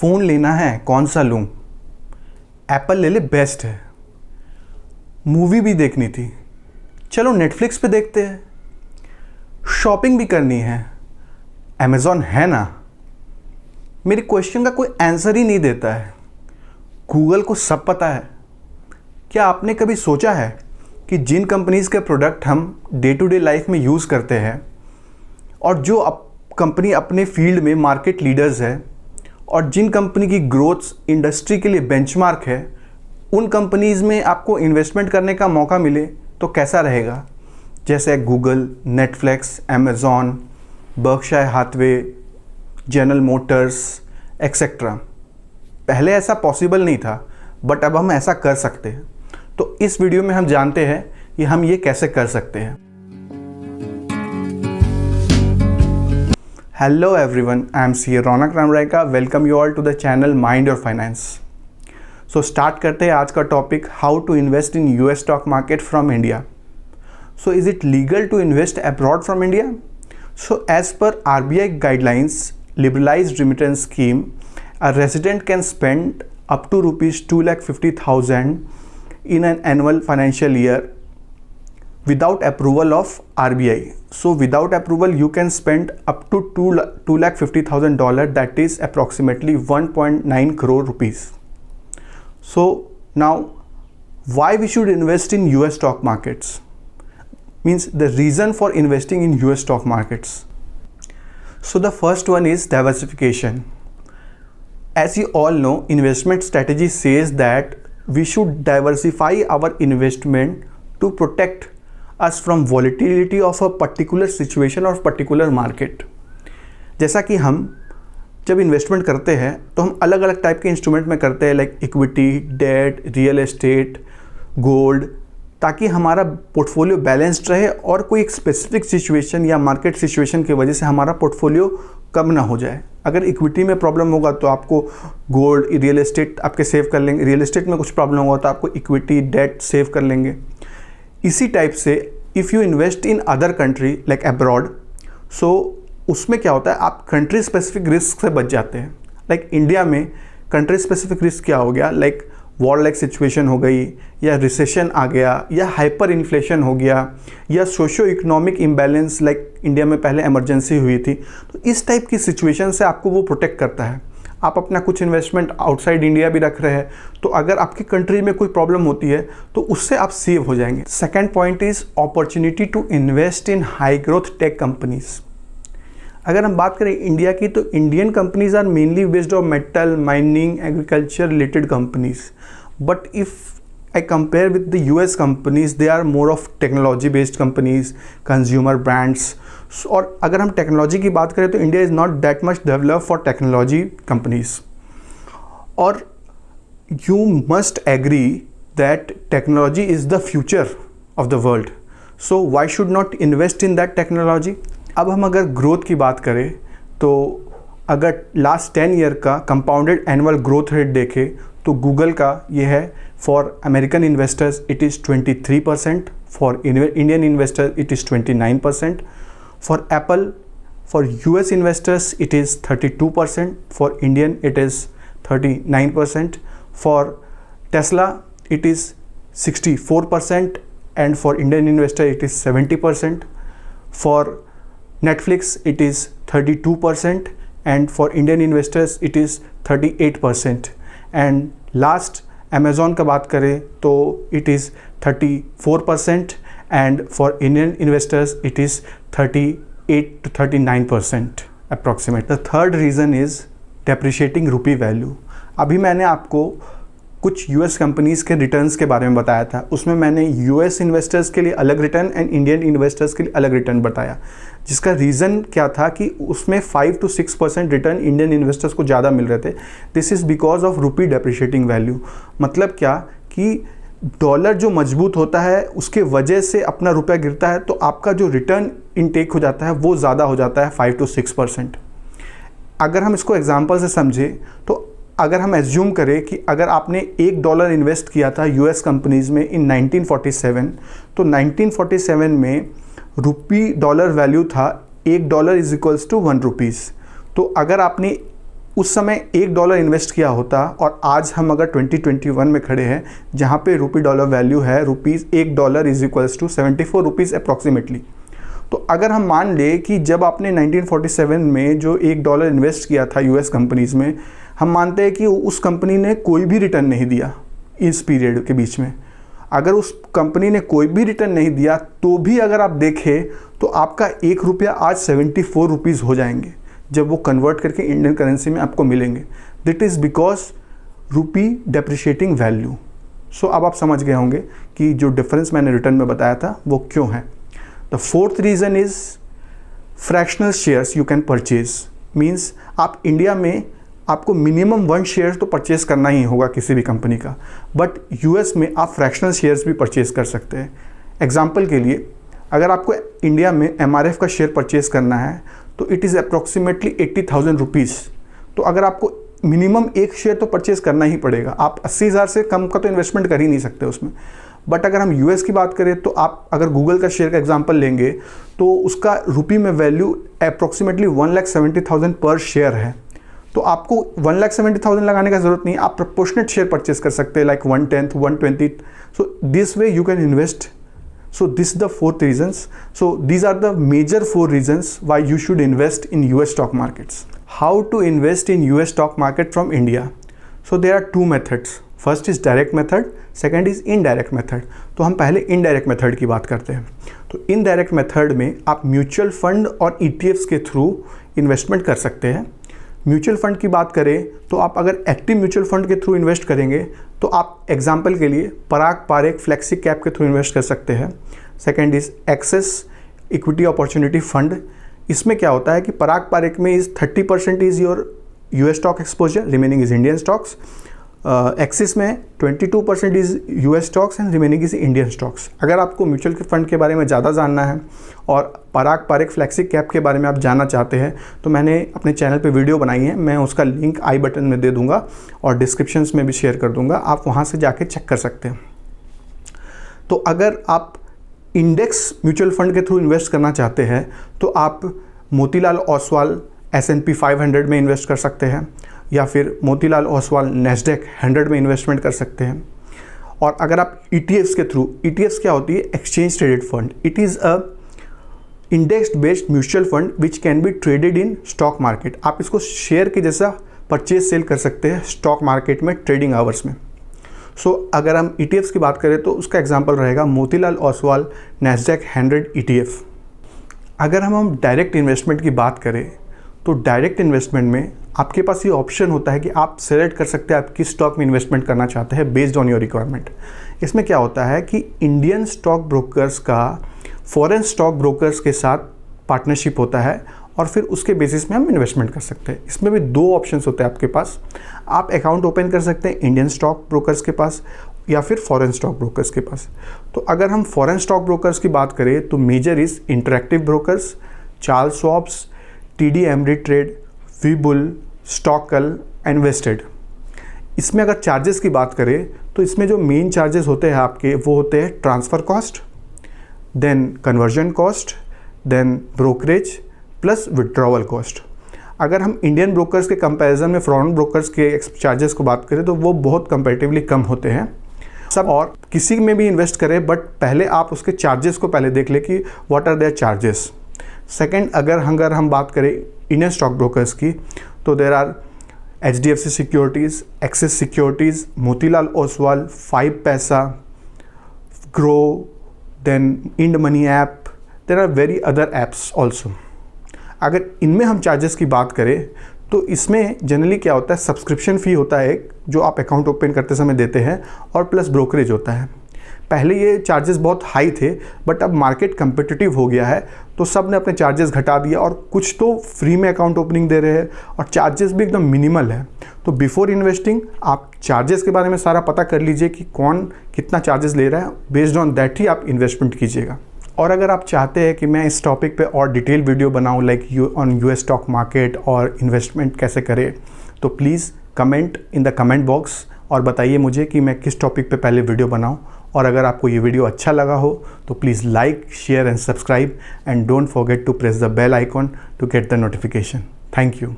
Phone लेना है, कौन सा लूँ? एप्पल ले ले, बेस्ट है। मूवी भी देखनी थी, चलो नेटफ्लिक्स पे देखते हैं। शॉपिंग भी करनी है, अमेज़ॉन है ना। मेरे क्वेश्चन का कोई आंसर ही नहीं देता है। गूगल को सब पता है। क्या आपने कभी सोचा है कि जिन कंपनीज़ के प्रोडक्ट हम डे टू डे लाइफ में यूज़ करते हैं और जो कंपनी अपने फील्ड में मार्केट लीडर्स है और जिन कंपनी की ग्रोथ इंडस्ट्री के लिए बेंचमार्क है, उन कंपनीज़ में आपको इन्वेस्टमेंट करने का मौका मिले तो कैसा रहेगा? जैसे Google, Netflix, Amazon, Berkshire Hathaway, General Motors et cetera. पहले ऐसा पॉसिबल नहीं था, बट अब हम ऐसा कर सकते हैं। तो इस वीडियो में हम जानते हैं कि हम ये कैसे कर सकते हैं। Hello everyone, I am C Raunak Ramrayka. Welcome you all to the channel mind your finance. So start करते हैं आज का topic, how to invest in US stock market from India. So is it legal to invest abroad from India? So as per RBI guidelines, liberalized remittance scheme, a resident can spend up to rupees 2,50,000 in an annual financial year without approval of RBI. So without approval you can spend up to $2,50,000, that is approximately 1.9 crore rupees. So now why we should invest in US stock markets? Means the reason for investing in US stock markets. So the first one is diversification. As you all know, investment strategy says that we should diversify our investment to protect us from volatility of a particular situation or particular market. जैसा कि हम जब investment करते हैं तो हम अलग अलग टाइप के इंस्ट्रूमेंट में करते हैं, like equity, debt, real estate, gold, ताकि हमारा पोर्टफोलियो बैलेंस्ड रहे और कोई एक स्पेसिफिक सिचुएशन या मार्केट सिचुएशन की वजह से हमारा पोर्टफोलियो कम ना हो जाए। अगर इक्विटी में प्रॉब्लम होगा तो आपको गोल्ड, रियल एस्टेट आपके सेव कर लेंगे। रियल एस्टेट में कुछ प्रॉब्लम होगा तो आपको इक्विटी, डेट सेव कर लेंगे। इसी टाइप से if you invest in other country like abroad, so उसमें क्या होता है, आप कंट्री स्पेसिफिक रिस्क से बच जाते हैं। लाइक इंडिया में कंट्री स्पेसिफिक रिस्क क्या हो गया, लाइक वॉर लाइक सिचुएशन हो गई, या रिसेशन आ गया, या हाइपर इन्फ्लेशन हो गया, या socio economic imbalance, like India में पहले इमरजेंसी हुई थी। तो इस टाइप की सिचुएशन से आपको वो प्रोटेक्ट करता है। आप अपना कुछ इन्वेस्टमेंट आउटसाइड इंडिया भी रख रहे हैं, तो अगर आपकी कंट्री में कोई प्रॉब्लम होती है तो उससे आप सेव हो जाएंगे। Second point is opportunity to invest in high growth tech companies. अगर हम बात करें इंडिया की, तो Indian companies are mainly based on metal, mining, agriculture related companies, but if I compare with the US companies, they are more of technology based companies, consumer brands. और अगर हम technology की बात करें तो India is not that much develop for technology companies. और you must agree that technology is the future of the world, so why should not invest in that technology. अब हम अगर ग्रोथ की बात करें तो अगर लास्ट 10 ईयर का कंपाउंडेड एनुअल ग्रोथ रेट देखें तो गूगल का ये है, for American investors it is 23%, for Indian investor it is 29%, for Apple for US investors it is 32%, for Indian it is 39%, for Tesla it is 64%, and for Indian investor it is 70%, for Netflix it is 32%, and for Indian investors it is 38%, and last Amazon का बात करें तो it is 34%, and for Indian investors it is 38 to 39% approximate. The third reason is depreciating rupee value. अभी मैंने आपको कुछ US companies के returns के बारे में बताया था, उसमें मैंने US इन्वेस्टर्स के लिए अलग रिटर्न एंड इंडियन इन्वेस्टर्स के लिए अलग रिटर्न बताया, जिसका रीज़न क्या था कि उसमें 5 to 6% रिटर्न इंडियन इन्वेस्टर्स को ज़्यादा मिल रहे थे। This is because of rupee depreciating value. मतलब क्या कि डॉलर जो मजबूत होता है उसके वजह से अपना रुपया गिरता है, तो आपका जो रिटर्न इनटेक हो जाता है वो ज़्यादा हो जाता है, 5 to 6%। अगर हम इसको एग्जाम्पल से समझें तो अगर हम एज्यूम करें कि अगर आपने $1 इन्वेस्ट किया था US कंपनीज़ में इन 1947, तो 1947 में रुपी डॉलर वैल्यू था $1 इज इक्वल्स टू 1 रुपीज़। तो अगर आपने उस समय $1 इन्वेस्ट किया होता और आज हम अगर 2021 में खड़े हैं जहाँ पे रुपी डॉलर वैल्यू है $1 is equals to 74 rupees approximately. तो अगर हम मान ले कि जब आपने 1947 में जो $1 इन्वेस्ट किया था यूएस कंपनीज़ में, हम मानते हैं कि उस कंपनी ने कोई भी रिटर्न नहीं दिया इस पीरियड के बीच में। अगर उस कंपनी ने कोई भी रिटर्न नहीं दिया तो भी अगर आप देखें तो आपका ₹1 आज 74 रुपीज़ हो जाएंगे जब वो कन्वर्ट करके इंडियन करेंसी में आपको मिलेंगे। That is because rupee depreciating value. So अब आप समझ गए होंगे कि जो डिफरेंस मैंने रिटर्न में बताया था वो क्यों है। The fourth reason is fractional shares you can purchase. Means आप इंडिया में आपको मिनिमम 1 शेयर तो परचेज करना ही होगा किसी भी कंपनी का, बट यूएस में आप फ्रैक्शनल शेयर्स भी परचेज कर सकते हैं। एग्जांपल के लिए अगर आपको इंडिया में एमआरएफ का शेयर परचेज करना है तो इट इज़ अप्रॉक्सीमेटली 80,000 रुपीज़। तो अगर आपको मिनिमम 1 शेयर तो परचेज करना ही पड़ेगा। आप 80,000 से कम का तो इन्वेस्टमेंट कर ही नहीं सकते उसमें। बट अगर हम यूएस की बात करें तो आप अगर गूगल का शेयर का एग्जांपल लेंगे तो उसका रुपी में वैल्यू अप्रॉक्सीमेटली 1,70,000 पर शेयर है। तो आपको 1,70,000 लगाने का ज़रूरत नहीं, आप प्रपोर्शनेट शेयर परचेज कर सकते हैं, like 1/10, 1/20। So this way you can invest. So this is the 4th reasons. So these are the major 4 reasons why you should invest in US stock markets. How to invest in US stock market from India? So there are 2 methods. First is direct method, second is indirect method. तो हम पहले indirect method की बात करते हैं। तो indirect method में आप म्यूचुअल फंड और ETFs के थ्रू इन्वेस्टमेंट कर सकते हैं। म्यूचुअल फंड की बात करें तो आप अगर एक्टिव म्यूचुअल फंड के थ्रू इन्वेस्ट करेंगे तो आप एग्जांपल के लिए पराग पारेख फ्लेक्सी कैप के थ्रू इन्वेस्ट कर सकते हैं। Second is Axis equity opportunity fund. इसमें क्या होता है कि पराग पारेख में is 30% is your US stock exposure, remaining is Indian stocks. Axis में 22% is US stocks and remaining is Indian stocks. अगर आपको म्यूचुअल फंड के बारे में ज़्यादा जानना है और पराग पारेख फ्लेक्सी कैप के बारे में आप जानना चाहते हैं तो मैंने अपने चैनल पे वीडियो बनाई है, मैं उसका लिंक आई बटन में दे दूंगा और डिस्क्रिप्शंस में भी शेयर कर दूंगा, आप वहाँ से जाके चेक कर सकते हैं। तो अगर आप इंडेक्स म्यूचुअल फंड के थ्रू इन्वेस्ट करना चाहते हैं तो आप मोतीलाल ओसवाल S&P 500 में इन्वेस्ट कर सकते हैं या फिर मोतीलाल ओसवाल नैस्डैक 100 में इन्वेस्टमेंट कर सकते हैं। और अगर आप ETFs के थ्रू, ETFs क्या होती है? Exchange traded fund. It is a index based mutual fund which can be traded in stock market. आप इसको शेयर के जैसा परचेज सेल कर सकते हैं स्टॉक मार्केट में ट्रेडिंग आवर्स में। सो अगर हम ETFs की बात करें तो उसका एग्जांपल रहेगा मोतीलाल ओसवाल नैस्डैक 100 ETF। अगर हम डायरेक्ट इन्वेस्टमेंट की बात करें तो डायरेक्ट इन्वेस्टमेंट में आपके पास ये ऑप्शन होता है कि आप सेलेक्ट कर सकते हैं आप किस स्टॉक में इन्वेस्टमेंट करना चाहते हैं बेस्ड ऑन योर रिक्वायरमेंट। इसमें क्या होता है कि इंडियन स्टॉक ब्रोकर्स का फॉरेन स्टॉक ब्रोकर्स के साथ पार्टनरशिप होता है और फिर उसके बेसिस में हम इन्वेस्टमेंट कर सकते हैं। इसमें भी 2 ऑप्शंस होते हैं आपके पास। आप अकाउंट ओपन कर सकते हैं इंडियन स्टॉक ब्रोकर्स के पास या फिर फॉरेन स्टॉक ब्रोकर्स के पास। तो अगर हम फॉरेन स्टॉक ब्रोकर्स की बात करें तो major is interactive brokers, Charles Schwabs, TD Ameritrade, Webull, Stockal and Vested. इसमें अगर चार्जेस की बात करें तो इसमें जो मेन चार्जेस होते हैं आपके वो होते हैं transfer cost, then conversion cost, then brokerage plus withdrawal cost. अगर हम इंडियन ब्रोकर्स के कंपैरिजन में फॉरेन ब्रोकर्स के चार्जेस को बात करें तो वो बहुत कंपैरेटिवली कम होते हैं सब। और किसी में भी इन्वेस्ट करें बट पहले आप उसके चार्जेस को पहले देख ले कि what are their charges. Second, अगर हम बात करें इंडियन स्टॉक ब्रोकर्स की तो there are HDFC securities, Axis securities, Motilal Oswal, 5 paisa, Groww, then IND money app, there are very other apps also. अगर इनमें हम चार्जेस की बात करें तो इसमें जनरली क्या होता है, सब्सक्रिप्शन फ़ी होता है एक जो आप अकाउंट ओपन करते समय देते हैं और प्लस ब्रोकरेज होता है। पहले ये चार्जेस बहुत हाई थे बट अब मार्केट कम्पिटिटिव हो गया है तो सब ने अपने चार्जेस घटा दिया और कुछ तो फ्री में अकाउंट ओपनिंग दे रहे हैं और चार्जेस भी एकदम मिनिमल है। तो बिफोर इन्वेस्टिंग आप चार्जेस के बारे में सारा पता कर लीजिए कि कौन कितना चार्जेस ले रहा है, बेस्ड ऑन दैट ही आप इन्वेस्टमेंट कीजिएगा। और अगर आप चाहते हैं कि मैं इस टॉपिक पे और डिटेल वीडियो बनाऊं like on US stock market और इन्वेस्टमेंट कैसे करें तो please comment in the comment box और बताइए मुझे कि मैं किस टॉपिक पे पहले वीडियो बनाऊं। और अगर आपको ये वीडियो अच्छा लगा हो तो please like, share and subscribe and don't forget to press the bell icon to get the notification. Thank you.